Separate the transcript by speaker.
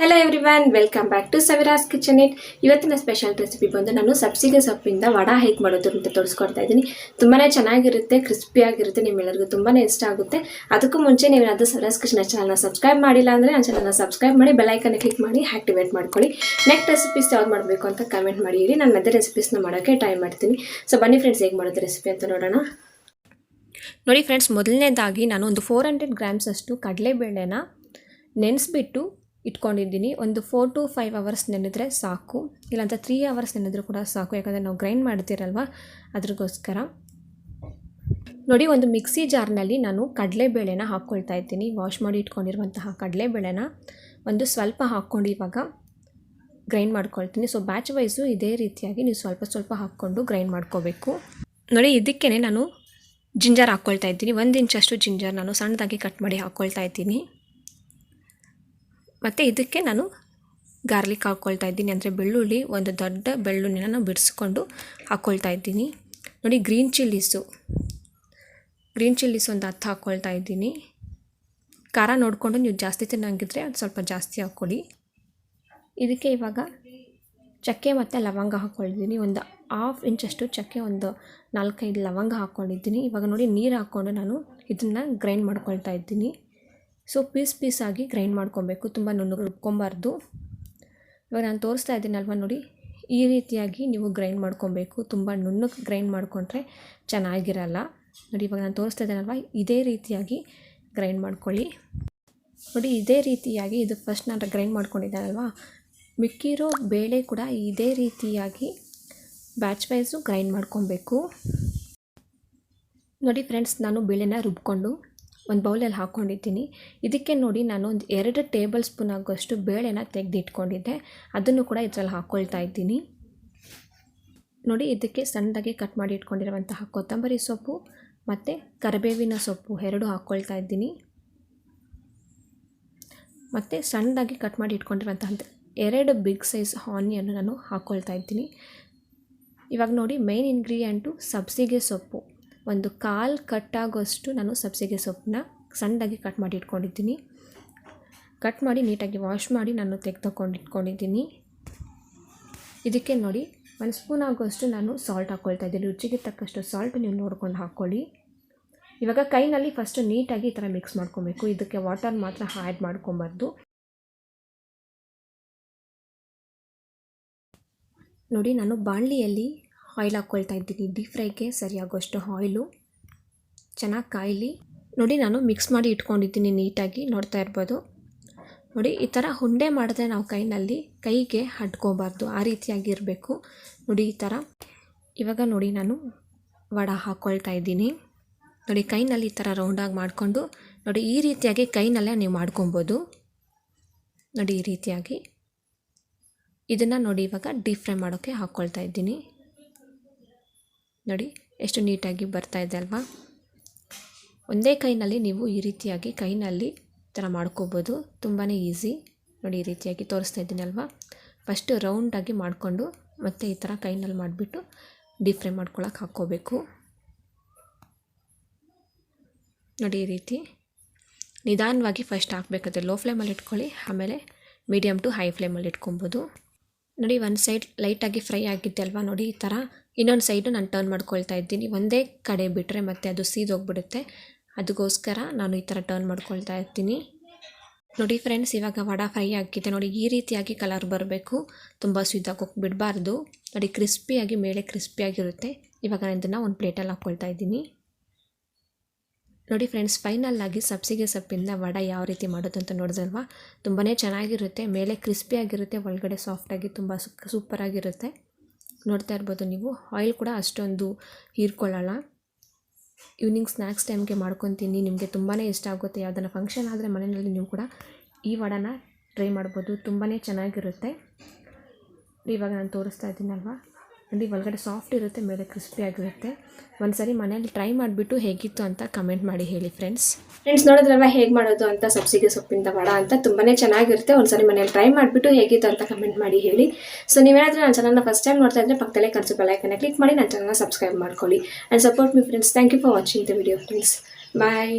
Speaker 1: Hello everyone, welcome back to Sowvira's Kitchenette. ಇವತ್ತಿನ special recipe ಬಂದು ನಾನು ಸಬ್ಸಿಗೆ ಸೊಪ್ಪಿಂದ ವಡಾ ಹೇಗೆ ಮಾಡೋದು ಅಂತ ತೋರಿಸ್ಕೊಡ್ತಾ ಇದ್ದೀನಿ. ತುಂಬಾನೇ ಚೆನ್ನಾಗಿರುತ್ತೆ, ಕ್ರಿಸ್ಪಿ ಆಗಿರುತ್ತೆ, ನಿಮ್ಮೆಲ್ಲರಿಗೂ ತುಂಬಾನೇ ಇಷ್ಟ ಆಗುತ್ತೆ. ಅದಕ್ಕೂ ಮುಂಚೆ ನೀವು ಅದು ಸೌವಿರಾಸ್ ಕಿಚನ್ ಚಾನಲ್ನ ಸಬ್ಸ್ಕ್ರೈಬ್ ಮಾಡಿಲ್ಲ ಅಂದರೆ ನನ್ನ ಚಾನಲ್ನ ಸಬ್ಸ್ಕ್ರೈಬ್ ಮಾಡಿ ಬೆಲ್ ಐಕಾನ್ ಕ್ಲಿಕ್ ಮಾಡಿ ಆಕ್ಟಿವೇಟ್ ಮಾಡ್ಕೊಳ್ಳಿ. ನೆಕ್ಸ್ಟ್ ರೆಸಿಪೀಸ್ ಯಾವ್ದು ಮಾಡಬೇಕು ಅಂತ ಕಮೆಂಟ್ ಮಾಡಿ ಹೇಳಿ. ನಾನು ಅದೇ ರೆಸಿಪೀಸ್ನ ಮಾಡೋಕ್ಕೆ ಟ್ರೈ ಮಾಡ್ತೀನಿ. ಸೊ ಬನ್ನಿ ಫ್ರೆಂಡ್ಸ್, ಹೇಗೆ ಮಾಡೋದು ರೆಸಿಪಿ ಅಂತ ನೋಡೋಣ. ನೋಡಿ ಫ್ರೆಂಡ್ಸ್, ಮೊದಲನೇದಾಗಿ ನಾನು ಒಂದು 400 ಗ್ರಾಮ್ಸ್ ಅಷ್ಟು ಕಡಲೆಬೇಳೆನ ನೆನೆಸ್ಬಿಟ್ಟು ಇಟ್ಕೊಂಡಿದ್ದೀನಿ. ಒಂದು 4 to 5 hours ನೆನೆದ್ರೆ ಸಾಕು, ಇಲ್ಲಾಂತ 3 hours ನೆನೆದ್ರೂ ಕೂಡ ಸಾಕು, ಯಾಕಂದರೆ ನಾವು ಗ್ರೈಂಡ್ ಮಾಡ್ತೀರಲ್ವ ಅದ್ರಿಗೋಸ್ಕರ. ನೋಡಿ, ಒಂದು ಮಿಕ್ಸಿ ಜಾರ್ನಲ್ಲಿ ನಾನು ಕಡಲೆಬೇಳೆನ ಹಾಕ್ಕೊಳ್ತಾ ಇದ್ದೀನಿ. ವಾಶ್ ಮಾಡಿ ಇಟ್ಕೊಂಡಿರುವಂತಹ ಕಡಲೆಬೇಳೆನ ಒಂದು ಸ್ವಲ್ಪ ಹಾಕ್ಕೊಂಡು ಇವಾಗ ಗ್ರೈಂಡ್ ಮಾಡ್ಕೊಳ್ತೀನಿ. ಸೊ ಬ್ಯಾಚ್ ವೈಸು ಇದೇ ರೀತಿಯಾಗಿ ನೀವು ಸ್ವಲ್ಪ ಸ್ವಲ್ಪ ಹಾಕ್ಕೊಂಡು ಗ್ರೈಂಡ್ ಮಾಡ್ಕೋಬೇಕು. ನೋಡಿ, ಇದಕ್ಕೇ ನಾನು ಜಿಂಜರ್ ಹಾಕ್ಕೊಳ್ತಾ ಇದ್ದೀನಿ. 1 ಇಂಚಷ್ಟು ಜಿಂಜರ್ ನಾನು ಸಣ್ಣದಾಗಿ ಕಟ್ ಮಾಡಿ ಹಾಕ್ಕೊಳ್ತಾ ಇದ್ದೀನಿ. ಮತ್ತು ಇದಕ್ಕೆ ನಾನು ಗಾರ್ಲಿಕ್ ಹಾಕ್ಕೊಳ್ತಾ ಇದ್ದೀನಿ, ಅಂದರೆ ಬೆಳ್ಳುಳ್ಳಿ, ಒಂದು ದೊಡ್ಡ ಬೆಳ್ಳುಳ್ಳಿನ ನಾನು ಬಿಡಿಸ್ಕೊಂಡು ಹಾಕ್ಕೊಳ್ತಾ ಇದ್ದೀನಿ. ನೋಡಿ, ಗ್ರೀನ್ ಚಿಲ್ಲೀಸು ಒಂದು 10 ಹಾಕ್ಕೊಳ್ತಾ ಇದ್ದೀನಿ. ಖಾರ ನೋಡಿಕೊಂಡು ನೀವು ಜಾಸ್ತಿ ತಿನ್ನೋಂಗಿದ್ರೆ ಅದು ಸ್ವಲ್ಪ ಜಾಸ್ತಿ ಹಾಕ್ಕೊಳ್ಳಿ. ಇದಕ್ಕೆ ಇವಾಗ ಚಕ್ಕೆ ಮತ್ತು ಲವಂಗ ಹಾಕ್ಕೊಂಡಿದ್ದೀನಿ. ಒಂದು 1/2 ಇಂಚಷ್ಟು ಚಕ್ಕೆ, ಒಂದು 4-5 ಲವಂಗ ಹಾಕ್ಕೊಂಡಿದ್ದೀನಿ. ಇವಾಗ ನೋಡಿ, ನೀರು ಹಾಕ್ಕೊಂಡು ನಾನು ಇದನ್ನು ಗ್ರೈಂಡ್ ಮಾಡ್ಕೊಳ್ತಾ ಇದ್ದೀನಿ. ಸೊ ಪೀಸಾಗಿ ಗ್ರೈಂಡ್ ಮಾಡ್ಕೊಬೇಕು, ತುಂಬ ನುಣ್ಣಗೆ ರುಬ್ಕೊಬಾರ್ದು. ಇವಾಗ ನಾನು ತೋರಿಸ್ತಾ ಇದ್ದೀನಲ್ವ, ನೋಡಿ ಈ ರೀತಿಯಾಗಿ ನೀವು ಗ್ರೈಂಡ್ ಮಾಡ್ಕೊಬೇಕು. ತುಂಬ ನುಣ್ಣಗೆ ಗ್ರೈಂಡ್ ಮಾಡಿಕೊಂಡ್ರೆ ಚೆನ್ನಾಗಿರಲ್ಲ. ನೋಡಿ, ಇವಾಗ ನಾನು ತೋರಿಸ್ತಾ ಇದ್ದೀನಲ್ವ, ಇದೇ ರೀತಿಯಾಗಿ ಗ್ರೈಂಡ್ ಮಾಡ್ಕೊಳ್ಳಿ. ನೋಡಿ, ಇದೇ ರೀತಿಯಾಗಿ ಇದು ಫಸ್ಟ್ ನಾನು ಗ್ರೈಂಡ್ ಮಾಡ್ಕೊಂಡಿದ್ದಾನಲ್ವ, ಮಿಕ್ಕಿರೋ ಬೇಳೆ ಕೂಡ ಇದೇ ರೀತಿಯಾಗಿ ಬ್ಯಾಚ್ ವೈಸು ಗ್ರೈಂಡ್ ಮಾಡ್ಕೊಬೇಕು. ನೋಡಿ ಫ್ರೆಂಡ್ಸ್, ನಾನು ಬೇಳೆನ ರುಬ್ಕೊಂಡು ಒಂದು ಬೌಲಲ್ಲಿ ಹಾಕ್ಕೊಂಡಿದ್ದೀನಿ. ಇದಕ್ಕೆ ನೋಡಿ, ನಾನು ಒಂದು 2 ಟೇಬಲ್ ಸ್ಪೂನ್ ಆಗುವಷ್ಟು ಬೇಳೆನ ತೆಗೆದಿಟ್ಕೊಂಡಿದ್ದೆ, ಅದನ್ನು ಕೂಡ ಇದರಲ್ಲಿ ಹಾಕ್ಕೊಳ್ತಾ ಇದ್ದೀನಿ. ನೋಡಿ, ಇದಕ್ಕೆ ಸಣ್ಣದಾಗಿ ಕಟ್ ಮಾಡಿ ಇಟ್ಕೊಂಡಿರುವಂತಹ ಕೊತ್ತಂಬರಿ ಸೊಪ್ಪು ಮತ್ತು ಕರಿಬೇವಿನ ಸೊಪ್ಪು 2 ಹಾಕ್ಕೊಳ್ತಾ ಇದ್ದೀನಿ. ಮತ್ತು ಸಣ್ಣದಾಗಿ ಕಟ್ ಮಾಡಿ ಇಟ್ಕೊಂಡಿರುವಂತಹ 2 ಬಿಗ್ ಸೈಜ್ ಆನಿಯನ್ನು ನಾನು ಹಾಕ್ಕೊಳ್ತಾ ಇದ್ದೀನಿ. ಇವಾಗ ನೋಡಿ, ಮೇನ್ ಇಂಗ್ರೀಡಿಯೆಂಟು ಸಬ್ಸಿಗೆ ಸೊಪ್ಪು. ಒಂದು 1/4 ಕಟ್ಟಾಗೋಷ್ಟು ನಾನು ಸಬ್ಸಿಗೆ ಸೊಪ್ಪನ್ನ ಸಣ್ಣದಾಗಿ ಕಟ್ ಮಾಡಿ ಇಟ್ಕೊಂಡಿದ್ದೀನಿ. ಕಟ್ ಮಾಡಿ ನೀಟಾಗಿ ವಾಶ್ ಮಾಡಿ ನಾನು ಇಟ್ಕೊಂಡಿದ್ದೀನಿ. ಇದಕ್ಕೆ ನೋಡಿ, 1 ಸ್ಪೂನ್ ಆಗೋಷ್ಟು ನಾನು ಸಾಲ್ಟ್ ಹಾಕ್ಕೊಳ್ತಾ ಇದ್ದೀನಿ. ರುಚಿಗೆ ತಕ್ಕಷ್ಟು ಸಾಲ್ಟ್ ನೀವು ನೋಡ್ಕೊಂಡು ಹಾಕ್ಕೊಳ್ಳಿ. ಇವಾಗ ಕೈನಲ್ಲಿ ಫಸ್ಟು ನೀಟಾಗಿ ಈ ಥರ ಮಿಕ್ಸ್ ಮಾಡ್ಕೊಬೇಕು. ಇದಕ್ಕೆ ವಾಟರ್ ಮಾತ್ರ ಆ್ಯಡ್ ಮಾಡ್ಕೊಬಾರ್ದು. ನೋಡಿ, ನಾನು ಬಾಣಲಿಯಲ್ಲಿ ಆಯಿಲ್ ಹಾಕ್ಕೊಳ್ತಾ ಇದ್ದೀನಿ. ಡೀಪ್ ಫ್ರೈಗೆ ಸರಿಯಾಗೋಷ್ಟು ಆಯಿಲು ಚೆನ್ನಾಗಿ ಕಾಯಲಿ. ನೋಡಿ, ನಾನು ಮಿಕ್ಸ್ ಮಾಡಿ ಇಟ್ಕೊಂಡಿದ್ದೀನಿ ನೀಟಾಗಿ, ನೋಡ್ತಾ ಇರ್ಬೋದು. ನೋಡಿ, ಈ ಥರ ಉಂಡೆ ಮಾಡಿದ್ರೆ ನಾವು ಕೈಗೆ ಹಡ್ಕೋಬಾರ್ದು, ಆ ರೀತಿಯಾಗಿ ಇರಬೇಕು. ನೋಡಿ ಈ ಥರ. ಇವಾಗ ನೋಡಿ, ನಾನು ವಡೆ ಹಾಕ್ಕೊಳ್ತಾ ಇದ್ದೀನಿ. ನೋಡಿ, ಕೈನಲ್ಲಿ ಈ ಥರ ರೌಂಡಾಗಿ ಮಾಡಿಕೊಂಡು ನೋಡಿ ಈ ರೀತಿಯಾಗಿ ಕೈನಲ್ಲೇ ನೀವು ಮಾಡ್ಕೊಬೋದು. ನೋಡಿ ಈ ರೀತಿಯಾಗಿ ಇದನ್ನು ನೋಡಿ ಇವಾಗ ಡೀಪ್ ಫ್ರೈ ಮಾಡೋಕ್ಕೆ ಹಾಕ್ಕೊಳ್ತಾ ಇದ್ದೀನಿ. ನೋಡಿ ಎಷ್ಟು ನೀಟಾಗಿ ಬರ್ತಾ ಇದೆ ಅಲ್ವಾ. ಒಂದೇ ಕೈನಲ್ಲಿ ನೀವು ಈ ರೀತಿಯಾಗಿ ಕೈನಲ್ಲಿ ಈ ಥರ ಮಾಡ್ಕೋಬೋದು, ತುಂಬಾ ಈಸಿ. ನೋಡಿ ಈ ರೀತಿಯಾಗಿ ತೋರಿಸ್ತಾ ಇದ್ದೀನಿ ಅಲ್ವಾ. ಫಸ್ಟು ರೌಂಡಾಗಿ ಮಾಡಿಕೊಂಡು ಮತ್ತು ಈ ಥರ ಕೈನಲ್ಲಿ ಮಾಡಿಬಿಟ್ಟು ಡೀಪ್ ಫ್ರೈ ಮಾಡ್ಕೊಳಕ್ಕೆ ಹಾಕ್ಕೋಬೇಕು. ನೋಡಿ ಈ ರೀತಿ ನಿಧಾನವಾಗಿ ಫಸ್ಟ್ ಹಾಕಬೇಕಾದ್ರೆ ಲೋ ಫ್ಲೇಮಲ್ಲಿ ಇಟ್ಕೊಳ್ಳಿ, ಆಮೇಲೆ ಮೀಡಿಯಮ್ ಟು ಹೈ ಫ್ಲೇಮಲ್ಲಿ ಇಟ್ಕೊಬೋದು. ನೋಡಿ, ಒಂದು ಸೈಡ್ ಲೈಟಾಗಿ ಫ್ರೈ ಆಗಿದ್ದೆ ಅಲ್ವಾ. ನೋಡಿ ಈ ಥರ ಇನ್ನೊಂದು ಸೈಡು ನಾನು ಟರ್ನ್ ಮಾಡ್ಕೊಳ್ತಾ ಇದ್ದೀನಿ. ಒಂದೇ ಕಡೆ ಬಿಟ್ಟರೆ ಮತ್ತು ಅದು ಸೀದೋಗ್ಬಿಡುತ್ತೆ, ಅದಕ್ಕೋಸ್ಕರ ನಾನು ಈ ಥರ ಟರ್ನ್ ಮಾಡ್ಕೊಳ್ತಾ ಇರ್ತೀನಿ. ನೋಡಿ ಫ್ರೆಂಡ್ಸ್, ಇವಾಗ ವಡೆ ಫ್ರೈ ಆಗಿದೆ. ನೋಡಿ ಈ ರೀತಿಯಾಗಿ ಕಲರ್ ಬರಬೇಕು, ತುಂಬ ಸೀದೋಗೋಗಿ ಬಿಡಬಾರ್ದು. ನೋಡಿ, ಕ್ರಿಸ್ಪಿಯಾಗಿ ಮೇಲೆ ಕ್ರಿಸ್ಪಿಯಾಗಿರುತ್ತೆ. ಇವಾಗ ನಾನು ಇದನ್ನು ಒಂದು ಪ್ಲೇಟಲ್ಲಿ ಹಾಕ್ಕೊಳ್ತಾ ಇದ್ದೀನಿ. ನೋಡಿ ಫ್ರೆಂಡ್ಸ್, ಫೈನಲ್ಲಾಗಿ ಸಬ್ಸಿಗೆ ಸೊಪ್ಪಿಂದ ವಡೆ ಯಾವ ರೀತಿ ಮಾಡೋದು ಅಂತ ನೋಡಿದ್ರಲ್ವ. ತುಂಬಾ ಚೆನ್ನಾಗಿರುತ್ತೆ, ಮೇಲೆ ಕ್ರಿಸ್ಪಿಯಾಗಿರುತ್ತೆ, ಒಳಗಡೆ ಸಾಫ್ಟಾಗಿ ತುಂಬ ಸೂಪರಾಗಿರುತ್ತೆ. ನೋಡ್ತಾ ಇರ್ಬೋದು ನೀವು. ಆಯಿಲ್ ಕೂಡ ಅಷ್ಟೊಂದು ಹೀರ್ಕೊಳ್ಳಲ್ಲ. ಈವ್ನಿಂಗ್ ಸ್ನ್ಯಾಕ್ಸ್ ಟೈಮ್ಗೆ ಮಾಡ್ಕೊತೀನಿ, ನಿಮಗೆ ತುಂಬಾ ಇಷ್ಟ ಆಗುತ್ತೆ. ಯಾವುದನ್ನು ಫಂಕ್ಷನ್ ಆದರೆ ಮನೆಯಲ್ಲಿ ನೀವು ಕೂಡ ಈ ವಡೆನ ಟ್ರೈ ಮಾಡ್ಬೋದು, ತುಂಬಾ ಚೆನ್ನಾಗಿರುತ್ತೆ. ಇವಾಗ ನಾನು ತೋರಿಸ್ತಾ ಇದ್ದೀನಲ್ವ, ನೋಡಿ ಒಳಗಡೆ ಸಾಫ್ಟ್ ಇರುತ್ತೆ, ಮೇಲೆ ಕ್ರಿಸ್ಪಿಯಾಗಿರುತ್ತೆ. ಒಂದು ಸರಿ ಮನೇಲಿ ಟ್ರೈ ಮಾಡಿಬಿಟ್ಟು ಹೇಗಿತ್ತು ಅಂತ ಕಮೆಂಟ್ ಮಾಡಿ ಹೇಳಿ ಫ್ರೆಂಡ್ಸ್. ನೋಡಿದ್ರಲ್ವ ಹೇಗೆ ಮಾಡೋದು ಅಂತ ಸಬ್ಸಿಗೆ ಸೊಪ್ಪಿಂದ ವಡೆ ಅಂತ, ತುಂಬಾ ಚೆನ್ನಾಗಿರುತ್ತೆ. ಒಂದು ಸರಿ ಮನೇಲಿ ಟ್ರೈ ಮಾಡಿಬಿಟ್ಟು ಹೇಗಿತ್ತು ಅಂತ ಕಮೆಂಟ್ ಮಾಡಿ ಹೇಳಿ. ಸೊ ನೀವೇನಾದರೂ ನನ್ನ ಚಾನಲ್ನ ಫಸ್ಟ್ ಟೈಮ್ ನೋಡ್ತಾ ಇದ್ದರೆ ಪಕ್ಕದಲ್ಲೇ ಕನ್ಸು ಬೆಲ್ ಐಕಾನ್ ಕ್ಲಿಕ್ ಮಾಡಿ ನನ್ನ ಚಾನಲ್ನ ಸಬ್ಸ್ಕ್ರೈಬ್ ಮಾಡ್ಕೊಳ್ಳಿ and support me friends. Thank you for watching the video friends. Bye.